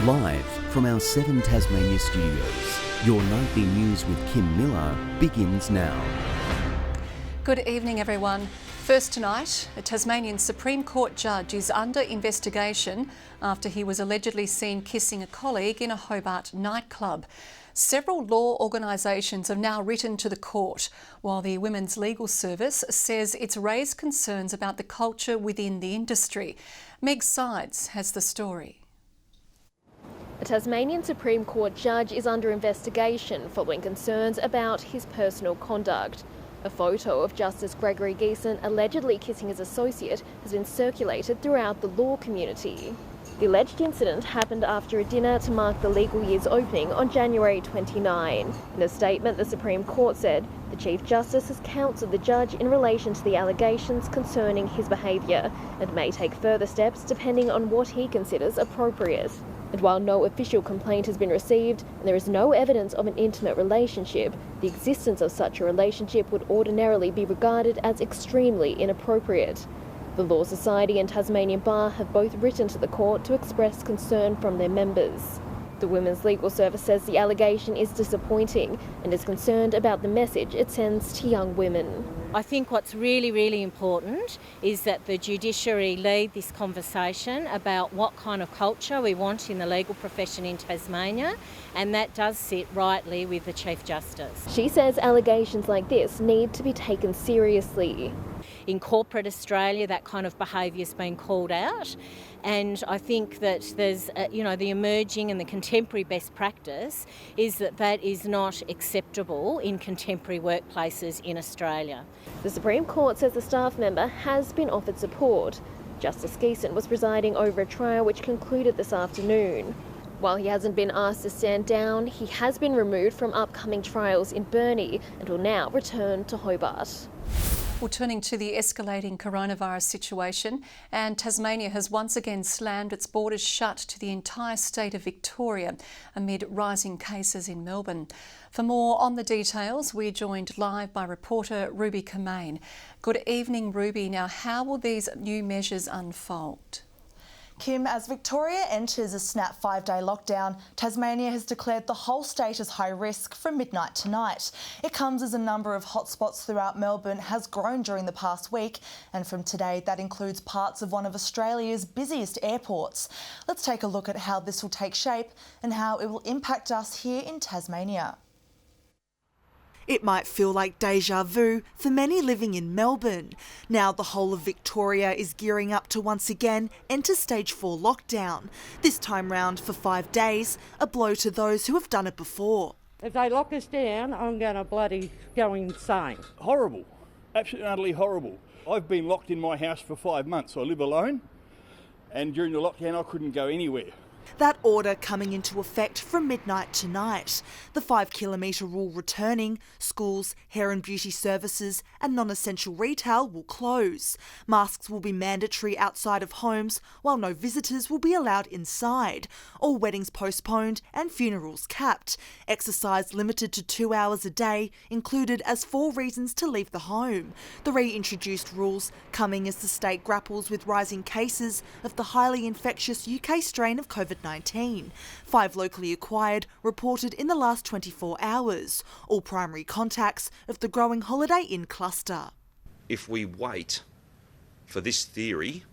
Live from our 7 Tasmania studios, your nightly news with Kim Miller begins now. Good evening, everyone. First tonight, a Tasmanian Supreme Court judge is under investigation after he was allegedly seen kissing a colleague in a Hobart nightclub. Several law organisations have now written to the court, while the Women's Legal Service says it's raised concerns about the culture within the industry. Meg Sides has the story. A Tasmanian Supreme Court judge is under investigation following concerns about his personal conduct. A photo of Justice Gregory Geeson allegedly kissing his associate has been circulated throughout the law community. The alleged incident happened after a dinner to mark the legal year's opening on January 29. In a statement, the Supreme Court said the Chief Justice has counselled the judge in relation to the allegations concerning his behaviour and may take further steps depending on what he considers appropriate. And while no official complaint has been received and there is no evidence of an intimate relationship, the existence of such a relationship would ordinarily be regarded as extremely inappropriate. The Law Society and Tasmanian Bar have both written to the court to express concern from their members. The Women's Legal Service says the allegation is disappointing and is concerned about the message it sends to young women. I think what's really important is that the judiciary lead this conversation about what kind of culture we want in the legal profession in Tasmania, and that does sit rightly with the Chief Justice. She says allegations like this need to be taken seriously. In corporate Australia, that kind of behaviour has been called out, and I think that there's, the emerging and the contemporary best practice is that is not acceptable in contemporary workplaces in Australia. The Supreme Court says the staff member has been offered support. Justice Geeson was presiding over a trial which concluded this afternoon. While he hasn't been asked to stand down, he has been removed from upcoming trials in Burnie and will now return to Hobart. Well, turning to the escalating coronavirus situation, and Tasmania has once again slammed its borders shut to the entire state of Victoria amid rising cases in Melbourne. For more on the details, we're joined live by reporter Ruby Kamain. Good evening, Ruby. Now, how will these new measures unfold? Kim, as Victoria enters a snap 5-day lockdown, Tasmania has declared the whole state as high risk from midnight tonight. It comes as a number of hotspots throughout Melbourne has grown during the past week, and from today that includes parts of one of Australia's busiest airports. Let's take a look at how this will take shape and how it will impact us here in Tasmania. It might feel like deja vu for many living in Melbourne. Now the whole of Victoria is gearing up to once again enter stage 4 lockdown. This time round for 5 days, a blow to those who have done it before. If they lock us down, I'm going to bloody go insane. Horrible. Absolutely utterly horrible. I've been locked in my house for 5 months. I live alone, and during the lockdown I couldn't go anywhere. That order coming into effect from midnight tonight. The 5-kilometre rule returning, schools, hair and beauty services and non-essential retail will close. Masks will be mandatory outside of homes, while no visitors will be allowed inside. All weddings postponed and funerals capped. Exercise limited to 2 hours a day, included as 4 reasons to leave the home. The reintroduced rules coming as the state grapples with rising cases of the highly infectious UK strain of COVID-19. 5 locally acquired reported in the last 24 hours, all primary contacts of the growing Holiday Inn cluster. If we wait for this theory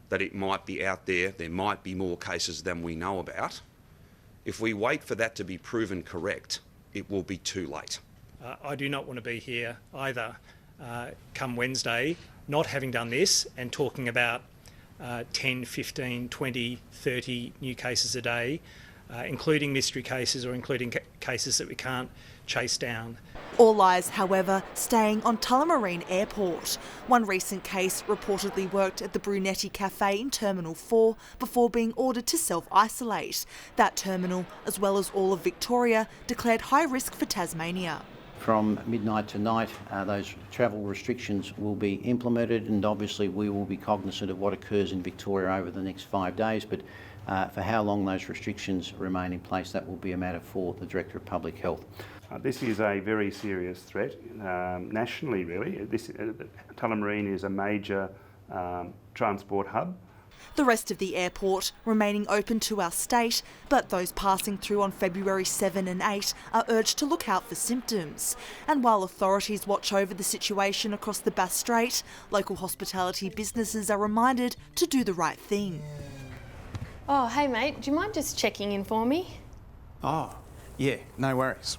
that it might be out there might be more cases than we know about, if we wait for that to be proven correct, it will be too late. I do not want to be here either come Wednesday, not having done this and talking about 10, 15, 20, 30 new cases a day, including mystery cases or including cases that we can't chase down. All eyes, however, staying on Tullamarine Airport. One recent case reportedly worked at the Brunetti Cafe in Terminal 4 before being ordered to self-isolate. That terminal, as well as all of Victoria, declared high risk for Tasmania. From midnight tonight, those travel restrictions will be implemented, and obviously we will be cognisant of what occurs in Victoria over the next 5 days, but for how long those restrictions remain in place, that will be a matter for the Director of Public Health. This is a very serious threat nationally, really. Tullamarine is a major transport hub. The rest of the airport remaining open to our state, but those passing through on February 7 and 8 are urged to look out for symptoms. And while authorities watch over the situation across the Bass Strait, local hospitality businesses are reminded to do the right thing. Oh, hey mate, do you mind just checking in for me? Oh, yeah, no worries.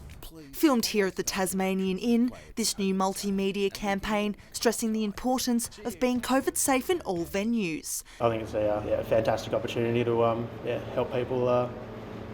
Filmed here at the Tasmanian Inn, this new multimedia campaign stressing the importance of being COVID safe in all venues. I think it's a fantastic opportunity to help people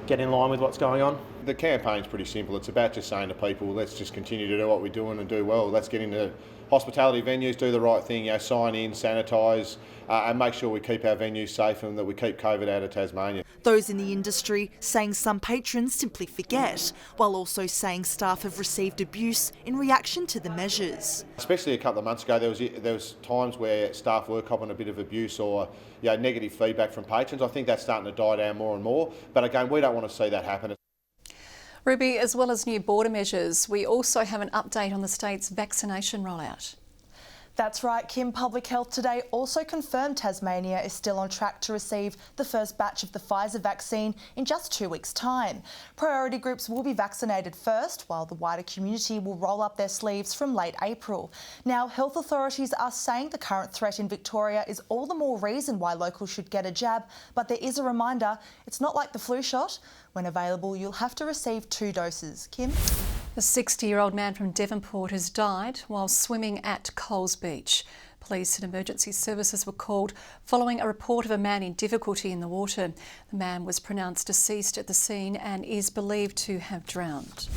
get in line with what's going on. The campaign's pretty simple. It's about just saying to people, let's just continue to do what we're doing and do well. Let's get into hospitality venues, do the right thing, sign in, sanitise, and make sure we keep our venues safe and that we keep COVID out of Tasmania. Those in the industry saying some patrons simply forget, while also saying staff have received abuse in reaction to the measures. Especially a couple of months ago, there was times where staff were copping a bit of abuse or negative feedback from patrons. I think that's starting to die down more and more. But again, we don't want to see that happen. Ruby, as well as new border measures, we also have an update on the state's vaccination rollout. That's right, Kim. Public Health today also confirmed Tasmania is still on track to receive the first batch of the Pfizer vaccine in just 2 weeks' time. Priority groups will be vaccinated first, while the wider community will roll up their sleeves from late April. Now, health authorities are saying the current threat in Victoria is all the more reason why locals should get a jab, but there is a reminder, it's not like the flu shot. When available, you'll have to receive 2 doses. Kim? A 60-year-old man from Devonport has died while swimming at Coles Beach. Police and emergency services were called following a report of a man in difficulty in the water. The man was pronounced deceased at the scene and is believed to have drowned.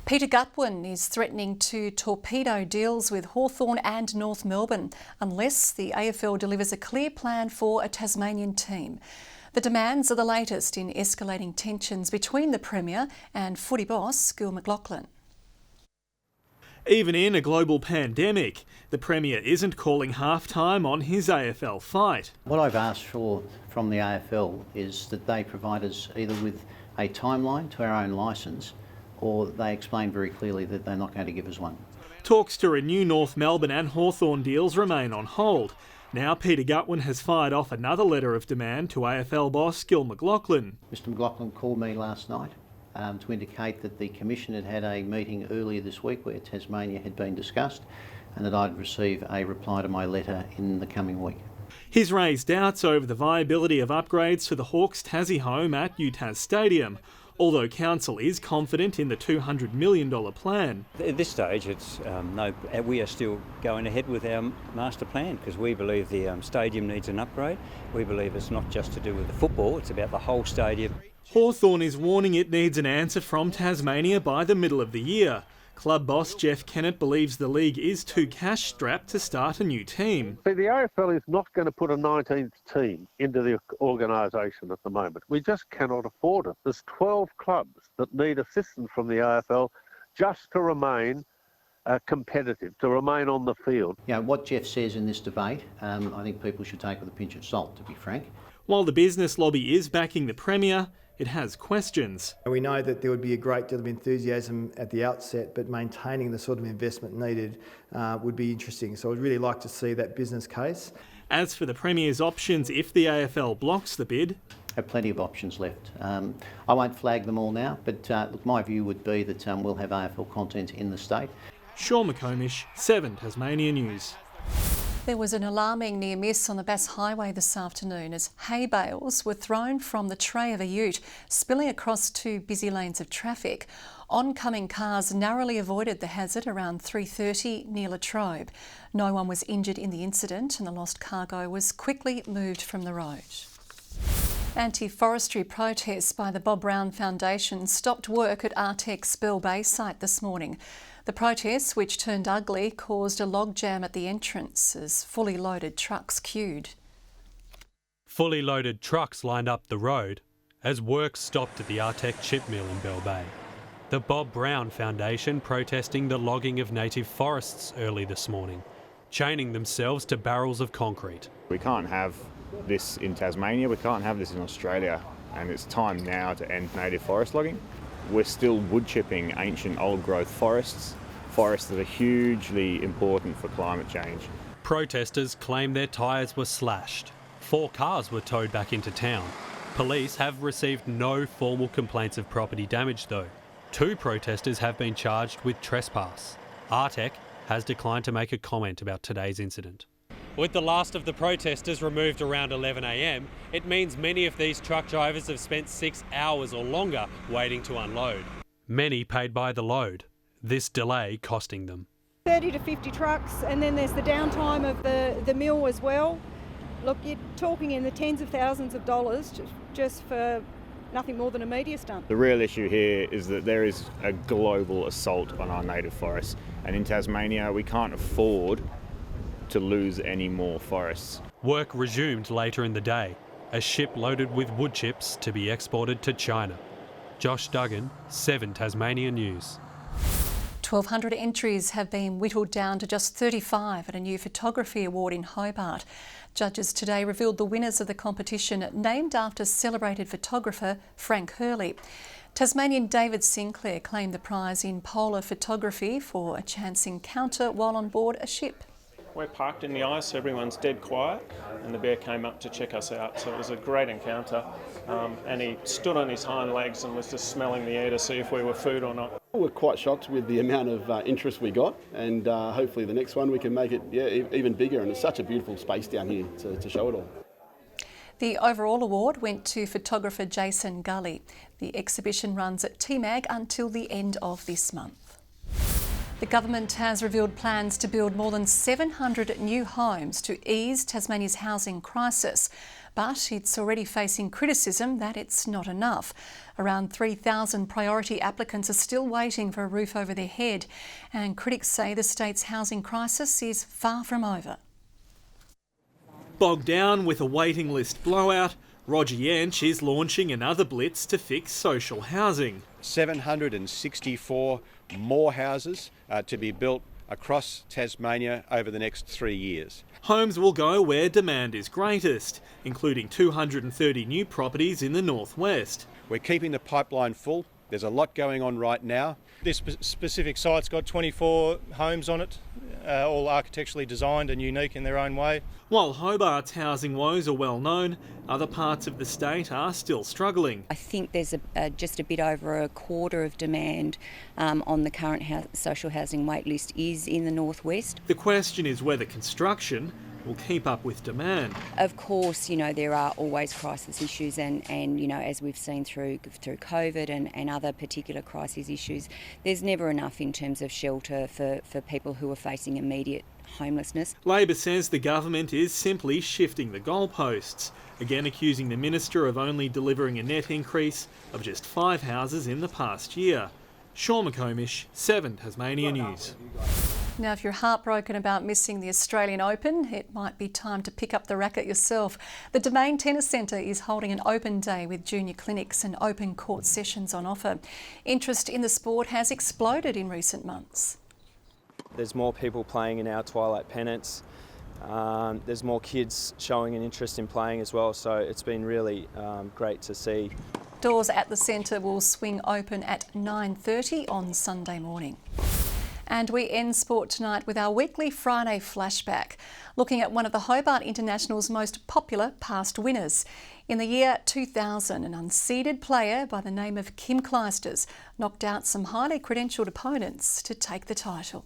Peter Gutwin is threatening to torpedo deals with Hawthorn and North Melbourne unless the AFL delivers a clear plan for a Tasmanian team. The demands are the latest in escalating tensions between the Premier and footy boss Gil McLachlan. Even in a global pandemic, the Premier isn't calling half-time on his AFL fight. What I've asked for from the AFL is that they provide us either with a timeline to our own licence or they explain very clearly that they're not going to give us one. Talks to renew North Melbourne and Hawthorn deals remain on hold. Now Peter Gutwin has fired off another letter of demand to AFL boss Gil McLachlan. Mr McLachlan called me last night to indicate that the Commission had had a meeting earlier this week where Tasmania had been discussed and that I'd receive a reply to my letter in the coming week. He's raised doubts over the viability of upgrades to the Hawks Tassie home at UTAS Stadium, although Council is confident in the $200 million plan. At this stage, we are still going ahead with our master plan because we believe the stadium needs an upgrade. We believe it's not just to do with the football, it's about the whole stadium. Hawthorn is warning it needs an answer from Tasmania by the middle of the year. Club boss Jeff Kennett believes the league is too cash-strapped to start a new team. See, the AFL is not going to put a 19th team into the organisation at the moment. We just cannot afford it. There's 12 clubs that need assistance from the AFL just to remain competitive, to remain on the field. You know, what Jeff says in this debate, I think people should take with a pinch of salt, to be frank. While the business lobby is backing the Premier, it has questions. We know that there would be a great deal of enthusiasm at the outset, but maintaining the sort of investment needed would be interesting. So I'd really like to see that business case. As for the Premier's options if the AFL blocks the bid, have plenty of options left. I won't flag them all now, but look, my view would be that we'll have AFL content in the state. Sean McComish, 7 Tasmania News. There was an alarming near miss on the Bass Highway this afternoon as hay bales were thrown from the tray of a ute, spilling across 2 busy lanes of traffic. Oncoming cars narrowly avoided the hazard around 3:30 near Latrobe. No one was injured in the incident and the lost cargo was quickly moved from the road. Antiforestry protests by the Bob Brown Foundation stopped work at Artek's Bell Bay site this morning. The protests, which turned ugly, caused a logjam at the entrance as fully loaded trucks queued. Fully loaded trucks lined up the road as work stopped at the Artek chip mill in Bell Bay. The Bob Brown Foundation protesting the logging of native forests early this morning, chaining themselves to barrels of concrete. We can't have this in Tasmania, we can't have this in Australia, and it's time now to end native forest logging. We're still wood chipping ancient old growth forests that are hugely important for climate change. Protesters claim their tyres were slashed. 4 cars were towed back into town. Police have received no formal complaints of property damage though. 2 protesters have been charged with trespass. Artec has declined to make a comment about today's incident. With the last of the protesters removed around 11 a.m, it means many of these truck drivers have spent 6 hours or longer waiting to unload. Many paid by the load, this delay costing them. 30 to 50 trucks, and then there's the downtime of the mill as well. Look, you're talking in the tens of thousands of dollars just for nothing more than a media stunt. The real issue here is that there is a global assault on our native forests, and in Tasmania we can't afford to lose any more forests. Work resumed later in the day, a ship loaded with wood chips to be exported to China. Josh Duggan, 7 Tasmania News. 1,200 entries have been whittled down to just 35 at a new photography award in Hobart. Judges today revealed the winners of the competition, named after celebrated photographer Frank Hurley. Tasmanian David Sinclair claimed the prize in polar photography for a chance encounter while on board a ship. We're parked in the ice, everyone's dead quiet, and the bear came up to check us out, so it was a great encounter. And he stood on his hind legs and was just smelling the air to see if we were food or not. We're quite shocked with the amount of interest we got, and hopefully the next one we can make it even bigger, and it's such a beautiful space down here to show it all. The overall award went to photographer Jason Gully. The exhibition runs at TMAG until the end of this month. The government has revealed plans to build more than 700 new homes to ease Tasmania's housing crisis. But it's already facing criticism that it's not enough. Around 3,000 priority applicants are still waiting for a roof over their head, and critics say the state's housing crisis is far from over. Bogged down with a waiting list blowout, Roger Yanch is launching another blitz to fix social housing. 764 more houses to be built across Tasmania over the next 3 years. Homes will go where demand is greatest, including 230 new properties in the northwest. We're keeping the pipeline full. There's a lot going on right now. This specific site's got 24 homes on it, all architecturally designed and unique in their own way. While Hobart's housing woes are well known, other parts of the state are still struggling. I think there's just a bit over a quarter of demand on the current social housing wait list is in the northwest. The question is whether construction will keep up with demand. Of course, there are always crisis issues and as we've seen through COVID and other particular crisis issues, there's never enough in terms of shelter for people who are facing immediate homelessness. Labor says the government is simply shifting the goalposts, again accusing the minister of only delivering a net increase of just 5 houses in the past year. Sean McComish, 7 Tasmania News. Now, if you're heartbroken about missing the Australian Open, it might be time to pick up the racket yourself. The Domain Tennis Centre is holding an open day with junior clinics and open court sessions on offer. Interest in the sport has exploded in recent months. There's more people playing in our Twilight pennants. There's more kids showing an interest in playing as well, so it's been really great to see. Doors at the centre will swing open at 9:30 on Sunday morning. And we end sport tonight with our weekly Friday flashback, looking at one of the Hobart International's most popular past winners. In the year 2000, an unseeded player by the name of Kim Clijsters knocked out some highly credentialed opponents to take the title.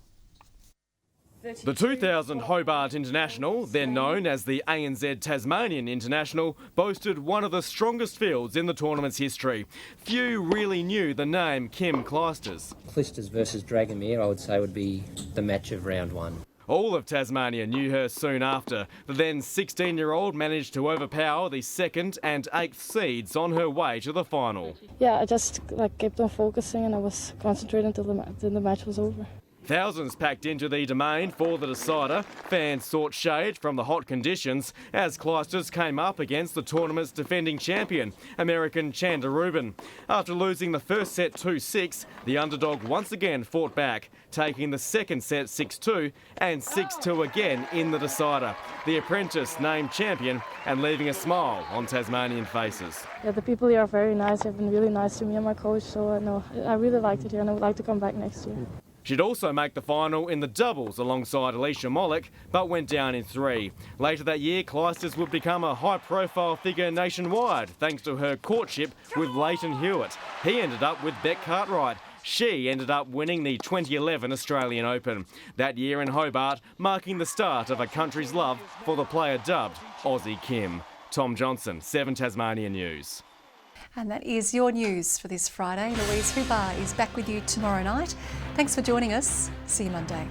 The 2000 Hobart International, then known as the ANZ Tasmanian International, boasted one of the strongest fields in the tournament's history. Few really knew the name Kim Clijsters. Clijsters versus Dragomir, I would say, would be the match of round one. All of Tasmania knew her soon after. The then 16-year-old managed to overpower the 2nd and 8th seeds on her way to the final. Yeah, I just kept on focusing and I was concentrating until the match was over. Thousands packed into the Domain for the decider. Fans sought shade from the hot conditions as Clijsters came up against the tournament's defending champion, American Chanda Rubin. After losing the first set 2-6, the underdog once again fought back, taking the second set 6-2 and 6-2 again in the decider. The apprentice named champion and leaving a smile on Tasmanian faces. Yeah, the people here are very nice. They've been really nice to me and my coach, so I really liked it here and I would like to come back next year. She'd also make the final in the doubles alongside Alicia Mollick, but went down in 3. Later that year, Clijsters would become a high-profile figure nationwide thanks to her courtship with Leighton Hewitt. He ended up with Beck Cartwright. She ended up winning the 2011 Australian Open. That year in Hobart, marking the start of a country's love for the player dubbed Aussie Kim. Tom Johnson, 7 Tasmania News. And that is your news for this Friday. Louise Hubar is back with you tomorrow night. Thanks for joining us. See you Monday.